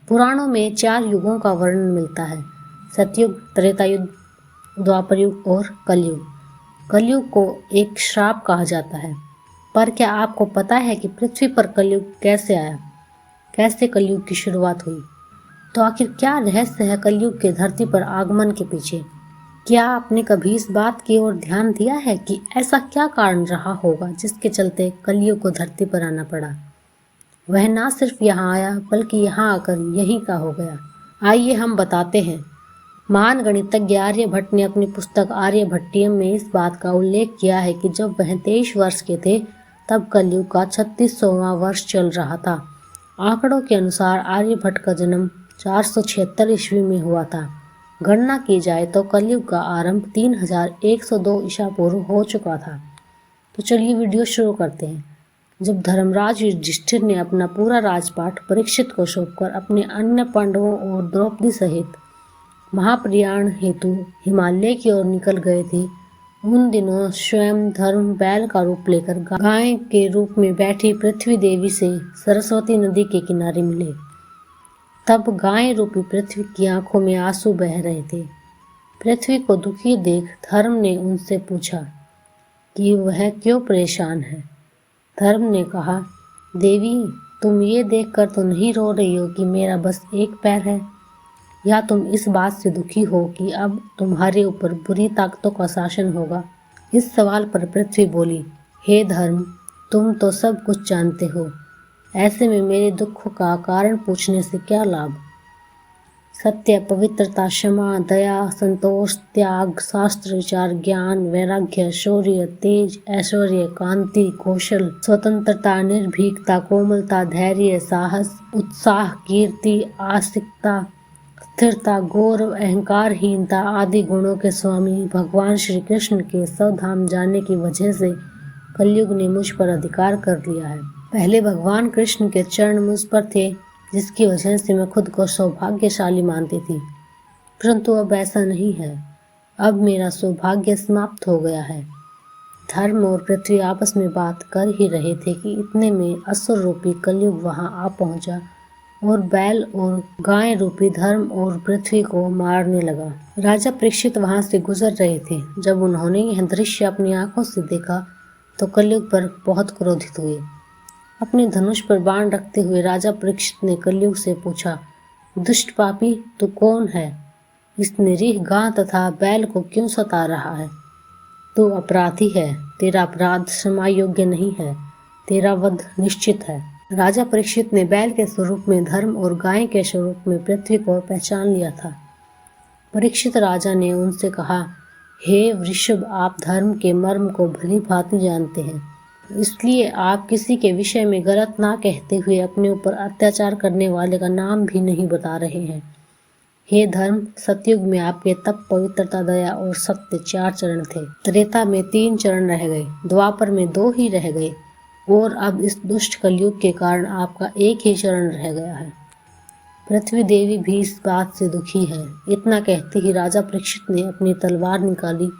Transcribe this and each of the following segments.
पुराणों में 4 युगों का वर्णन मिलता है: सतयुग, त्रेता युग, द्वापर युग और कलयुग। कलयुग को एक श्राप कहा जाता है। पर क्या आपको पता है कि पृथ्वी पर कलयुग कैसे आया? कैसे कलयुग की शुरुआत हुई? तो आखिर क्या रहस्य है कलयुग के धरती पर आगमन के पीछे? क्या आपने कभी इस बात की ओर ध्यान दिया है कि ऐसा क्या कारण रहा होगा जिसके चलते कलयुग को धरती पर आना पड़ा? वह ना सिर्फ यहाँ आया बल्कि यहाँ आकर यहीं का हो गया। आइए हम बताते हैं। महान गणितज्ञ आर्यभट्ट ने अपनी पुस्तक आर्यभट्टियम में इस बात का उल्लेख किया है कि जब वह 23 वर्ष के थे तब कलयुग का 36वां वर्ष चल रहा था। आंकड़ों के अनुसार आर्यभट्ट का जन्म 476 ईस्वी में हुआ था। गणना की जाए तो कलयुग का आरंभ 3102 ईसा पूर्व हो चुका था। तो चलिए वीडियो शुरू करते हैं। जब धर्मराज युधिष्ठिर ने अपना पूरा राजपाट परीक्षित को सौंपकर अपने अन्य पांडवों और द्रौपदी सहित महाप्रयाण हेतु हिमालय की ओर निकल गए थे, उन दिनों स्वयं धर्म बैल का रूप लेकर गाय के रूप में बैठी पृथ्वी देवी से सरस्वती नदी के किनारे मिले। तब गाय रूपी पृथ्वी की आंखों में आंसू बह रहे थे। पृथ्वी को दुखी देख धर्म ने उनसे पूछा कि वह क्यों परेशान है। धर्म ने कहा, देवी, तुम ये देखकर तो नहीं रो रही हो कि मेरा बस एक पैर है, या तुम इस बात से दुखी हो कि अब तुम्हारे ऊपर बुरी ताकतों का शासन होगा? इस सवाल पर पृथ्वी बोली, हे धर्म, तुम तो सब कुछ जानते हो, ऐसे में मेरे दुख का कारण पूछने से क्या लाभ? सत्य, पवित्रता, क्षमा, दया, संतोष, त्याग, शास्त्र विचार, ज्ञान, वैराग्य, शौर्य, तेज, ऐश्वर्य, कांति, कौशल, स्वतंत्रता, निर्भीकता, कोमलता, धैर्य, साहस, उत्साह, कीर्ति, आस्तिकता, स्थिरता, गौरव, अहंकारहीनता आदि गुणों के स्वामी भगवान श्री कृष्ण के स्वधाम जाने की वजह से कलयुग ने मुझ पर अधिकार कर लिया है। पहले भगवान कृष्ण के चरण मुझ पर थे, जिसकी वजह से मैं खुद को सौभाग्यशाली मानती थी, परंतु अब ऐसा नहीं है। अब मेरा सौभाग्य समाप्त हो गया है। धर्म और पृथ्वी आपस में बात कर ही रहे थे कि इतने में असुर रूपी कलयुग वहां आ पहुंचा और बैल और गाय रूपी धर्म और पृथ्वी को मारने लगा। राजा परीक्षित वहां से गुजर रहे थे। जब उन्होंने यह दृश्य अपनी आंखों से देखा तो कलयुग पर बहुत क्रोधित हुए। अपने धनुष पर बाण रखते हुए राजा परीक्षित ने कलयुग से पूछा, दुष्ट पापी, तू कौन है? इस निरीह गाय तथा बैल को क्यों सता रहा है? तू अपराधी है, तेरा अपराध क्षमा योग्य नहीं है, तेरा वध निश्चित है। राजा परीक्षित ने बैल के स्वरूप में धर्म और गाय के स्वरूप में पृथ्वी को पहचान लिया था। परीक्षित राजा ने उनसे कहा, हे वृषभ, आप धर्म के मर्म को भली भांति जानते हैं, इसलिए आप किसी के विषय में गलत ना कहते हुए अपने ऊपर अत्याचार करने वाले का नाम भी नहीं बता रहे हैं। हे धर्म, सतयुग में आपके तप, पवित्रता, दया और सत्य 4 चरण थे। त्रेता में 3 चरण रह गए, द्वापर में 2 ही रह गए और अब इस दुष्ट कलयुग के कारण आपका एक ही चरण रह गया है। पृथ्वी देवी भी इस बात से दुखी है। इतना कहते ही राजा परीक्षित ने अपनी तलवार निकाली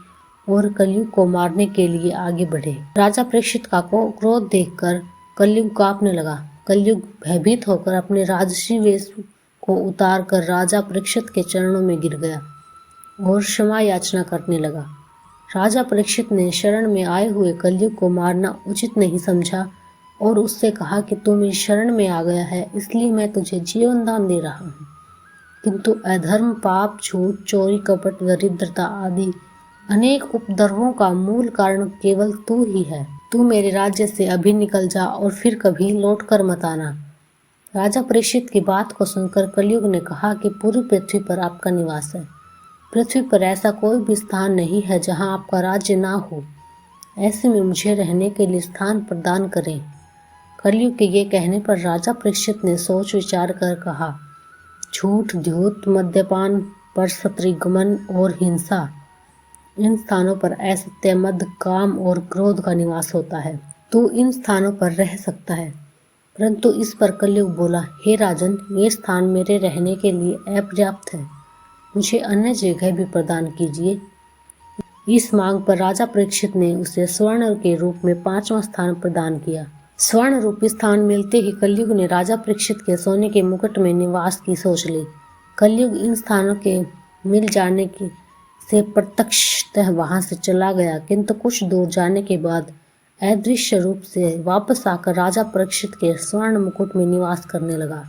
और कलयुग को मारने के लिए आगे बढ़े। राजा परीक्षित का क्रोध देखकर कलयुग कांपने लगा। कलयुग भयभीत होकर अपने राजसी वेश को उतार कर राजा परीक्षित के चरणों में गिर गया और क्षमा याचना करने लगा। राजा परीक्षित ने शरण में आए हुए कलयुग को मारना उचित नहीं समझा और उससे कहा कि तू मेरी शरण में आ गया है, इसलिए मैं तुझे जीवन दान दे रहा हूँ। किंतु अधर्म, पाप, झूठ, चोरी, कपट, दरिद्रता आदि अनेक उपद्रवों का मूल कारण केवल तू ही है। तू मेरे राज्य से अभी निकल जा और फिर कभी लौट कर मत आना। राजा परीक्षित की बात को सुनकर कलयुग ने कहा कि पूरी पृथ्वी पर आपका निवास है। पृथ्वी पर ऐसा कोई भी स्थान नहीं है जहां आपका राज्य ना हो। ऐसे में मुझे रहने के लिए स्थान प्रदान करें। कलयुग के ये कहने पर राजा परीक्षित ने सोच विचार कर कहा, झूठ, द्यूत, मद्यपान, परस्त्रीगमन और हिंसा, इन स्थानों पर असत्य, मद, काम और क्रोध का निवास होता है। तू इन स्थानों पर रह सकता है। परंतु इस पर कलयुग बोला, हे राजन, ये स्थान मेरे रहने के लिए अपर्याप्त है, मुझे अन्य जगह भी प्रदान कीजिए। इस मांग पर राजा परीक्षित ने उसे स्वर्ण के रूप में 5वां स्थान प्रदान किया। स्वर्ण रूपी स्थान मिलते ही कलयुग ने राजा परीक्षित के सोने के मुकुट में निवास की सोच ली। कलयुग इन स्थानों के मिल जाने की से प्रत्यक्षतः वहां से चला गया, किंतु कुछ दूर जाने के बाद अदृश्य रूप से वापस आकर राजा परीक्षित के स्वर्ण मुकुट में निवास करने लगा।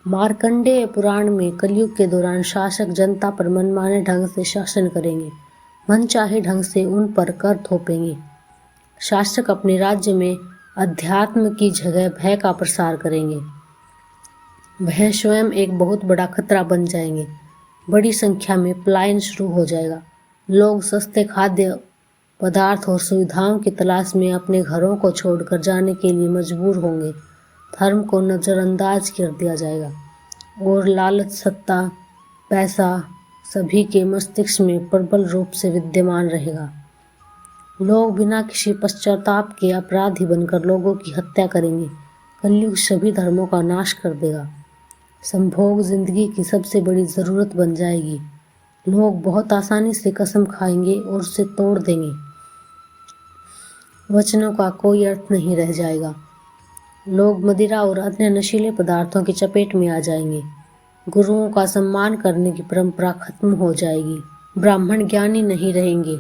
मार्कंडेय पुराण में कलयुग के दौरान शासक जनता पर मनमाने ढंग से शासन करेंगे, मनचाहे ढंग से उन पर कर थोपेंगे। शासक अपने राज्य में अध्यात्म की जगह भय का प्रसार करेंगे। वह स्वयं एक बहुत बड़ा खतरा बन जाएंगे। बड़ी संख्या में पलायन शुरू हो जाएगा। लोग सस्ते खाद्य पदार्थ और सुविधाओं की तलाश में अपने घरों को छोड़कर जाने के लिए मजबूर होंगे। धर्म को नज़रअंदाज कर दिया जाएगा और लालच, सत्ता, पैसा सभी के मस्तिष्क में प्रबल रूप से विद्यमान रहेगा। लोग बिना किसी पश्चाताप के अपराधी बनकर लोगों की हत्या करेंगे। कलयुग सभी धर्मों का नाश कर देगा। संभोग जिंदगी की सबसे बड़ी ज़रूरत बन जाएगी। लोग बहुत आसानी से कसम खाएंगे और उसे तोड़ देंगे। वचनों का कोई अर्थ नहीं रह जाएगा। लोग मदिरा और अन्य नशीले पदार्थों की चपेट में आ जाएंगे। गुरुओं का सम्मान करने की परंपरा खत्म हो जाएगी। ब्राह्मण ज्ञानी नहीं रहेंगे।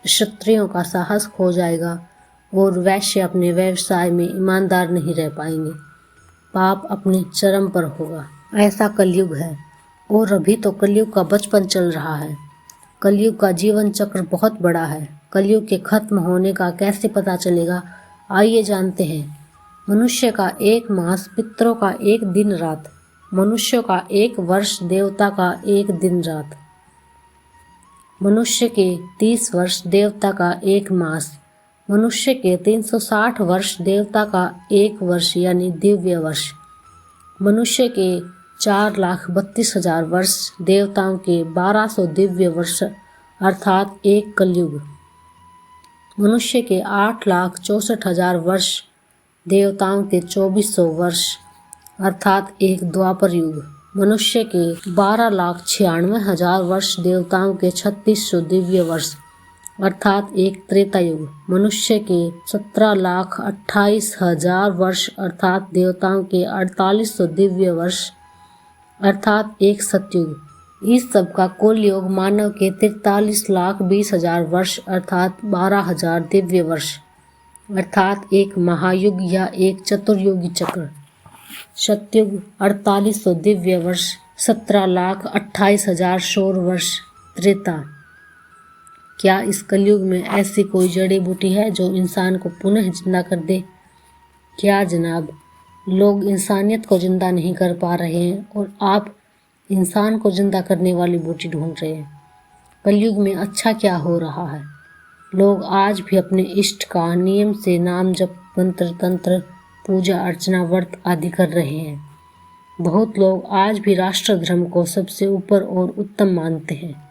क्षत्रियों का साहस खो जाएगा और वैश्य अपने व्यवसाय में ईमानदार नहीं रह पाएंगे। पाप अपने चरम पर होगा। ऐसा कलयुग है। और अभी तो कलयुग का बचपन चल रहा है। कलयुग का जीवन चक्र बहुत बड़ा है। कलयुग के खत्म होने का कैसे पता चलेगा, आइए जानते हैं। मनुष्य का एक मास, पितरों का एक दिन रात, मनुष्य का एक वर्ष, देवता का एक दिन रात। मनुष्य के 30 वर्ष, देवता का एक मास। मनुष्य के 360 वर्ष, देवता का एक वर्ष यानी दिव्य वर्ष। मनुष्य के 4,32,000 वर्ष, देवताओं के 1200 दिव्य वर्ष अर्थात एक कलयुग। मनुष्य के 8,64,000 वर्ष, देवताओं के 2400 वर्ष अर्थात एक द्वापर युग। मनुष्य के 12,96,000 वर्ष, देवताओं के 3600 दिव्य वर्ष अर्थात एक त्रेता युग। मनुष्य के 17,28,000 वर्ष अर्थात देवताओं के 4800 दिव्य वर्ष अर्थात एक सतयुग। इस सब का कुल योग मानव के 43,20,000 वर्ष अर्थात 12,000 दिव्य वर्ष अर्थात एक महायुग या एक चतुर्युगी चक्र। सतयुग 4800 दिव्य वर्ष, 17,28,000 सौर वर्ष त्रेता। क्या इस कलयुग में ऐसी कोई जड़ी बूटी है जो इंसान को पुनः जिंदा कर दे? क्या जनाब, लोग इंसानियत को जिंदा नहीं कर पा रहे हैं और आप इंसान को जिंदा करने वाली बूटी ढूंढ रहे हैं। कलयुग में अच्छा क्या हो रहा है? लोग आज भी अपने इष्ट का नियम से नाम जप, मंत्र तंत्र, पूजा अर्चना, व्रत आदि कर रहे हैं। बहुत लोग आज भी राष्ट्र धर्म को सबसे ऊपर और उत्तम मानते हैं।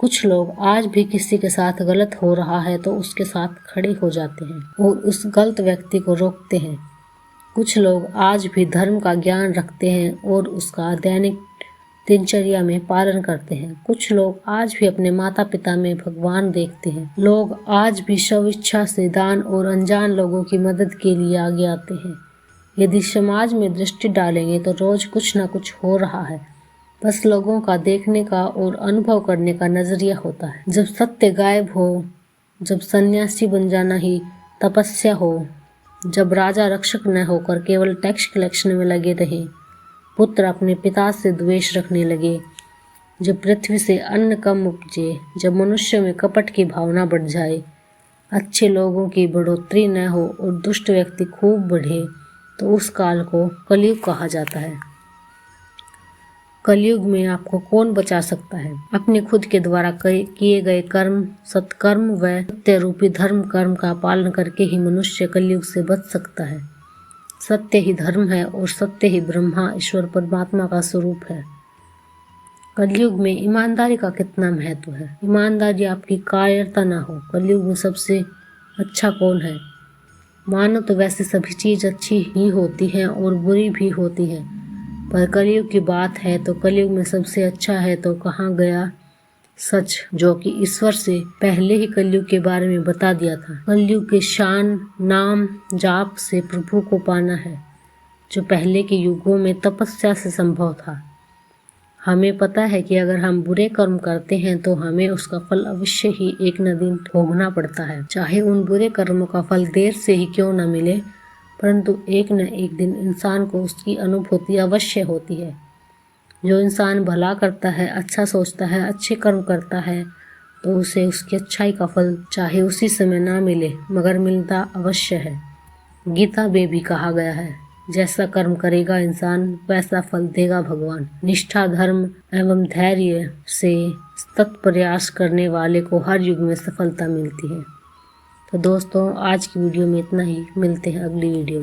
कुछ लोग आज भी किसी के साथ गलत हो रहा है तो उसके साथ खड़े हो जाते हैं और उस गलत व्यक्ति को रोकते हैं। कुछ लोग आज भी धर्म का ज्ञान रखते हैं और उसका दैनिक दिनचर्या में पालन करते हैं। कुछ लोग आज भी अपने माता पिता में भगवान देखते हैं। लोग आज भी स्वेच्छा से दान और अनजान लोगों की मदद के लिए आगे आते हैं। यदि समाज में दृष्टि डालेंगे तो रोज कुछ न कुछ हो रहा है। बस लोगों का देखने का और अनुभव करने का नजरिया होता है। जब सत्य गायब हो, जब सन्यासी बन जाना ही तपस्या हो, जब राजा रक्षक न होकर केवल टैक्स कलेक्शन में लगे रहे, पुत्र अपने पिता से द्वेष रखने लगे, जब पृथ्वी से अन्न कम उपजे, जब मनुष्य में कपट की भावना बढ़ जाए, अच्छे लोगों की बढ़ोतरी न हो और दुष्ट व्यक्ति खूब बढ़े, तो उस काल को कलयुग कहा जाता है। कलयुग में आपको कौन बचा सकता है? अपने खुद के द्वारा किए गए कर्म, सत्कर्म व सत्य रूपी धर्म कर्म का पालन करके ही मनुष्य कलयुग से बच सकता है। सत्य ही धर्म है और सत्य ही ब्रह्मा ईश्वर परमात्मा का स्वरूप है। कलयुग में ईमानदारी का कितना महत्व है। ईमानदारी आपकी कायरता ना हो। कलयुग में सबसे अच्छा कौन है? मानो तो वैसे सभी चीज अच्छी ही होती है और बुरी भी होती है, पर कलयुग की बात है तो कलयुग में सबसे अच्छा है तो कहाँ गया सच जो कि ईश्वर से पहले ही कलयुग के बारे में बता दिया था। कलयुग के शान नाम जाप से प्रभु को पाना है, जो पहले के युगों में तपस्या से संभव था। हमें पता है कि अगर हम बुरे कर्म करते हैं तो हमें उसका फल अवश्य ही एक न दिन भोगना पड़ता है। चाहे उन बुरे कर्मों का फल देर से ही क्यों न मिले, परंतु एक न एक दिन इंसान को उसकी अनुभूति अवश्य होती है। जो इंसान भला करता है, अच्छा सोचता है, अच्छे कर्म करता है, तो उसे उसकी अच्छाई का फल चाहे उसी समय ना मिले मगर मिलता अवश्य है। गीता में भी कहा गया है, जैसा कर्म करेगा इंसान वैसा फल देगा भगवान। निष्ठा, धर्म एवं धैर्य से सतत प्रयास करने वाले को हर युग में सफलता मिलती है। तो दोस्तों, आज की वीडियो में इतना ही। मिलते हैं अगली वीडियो में।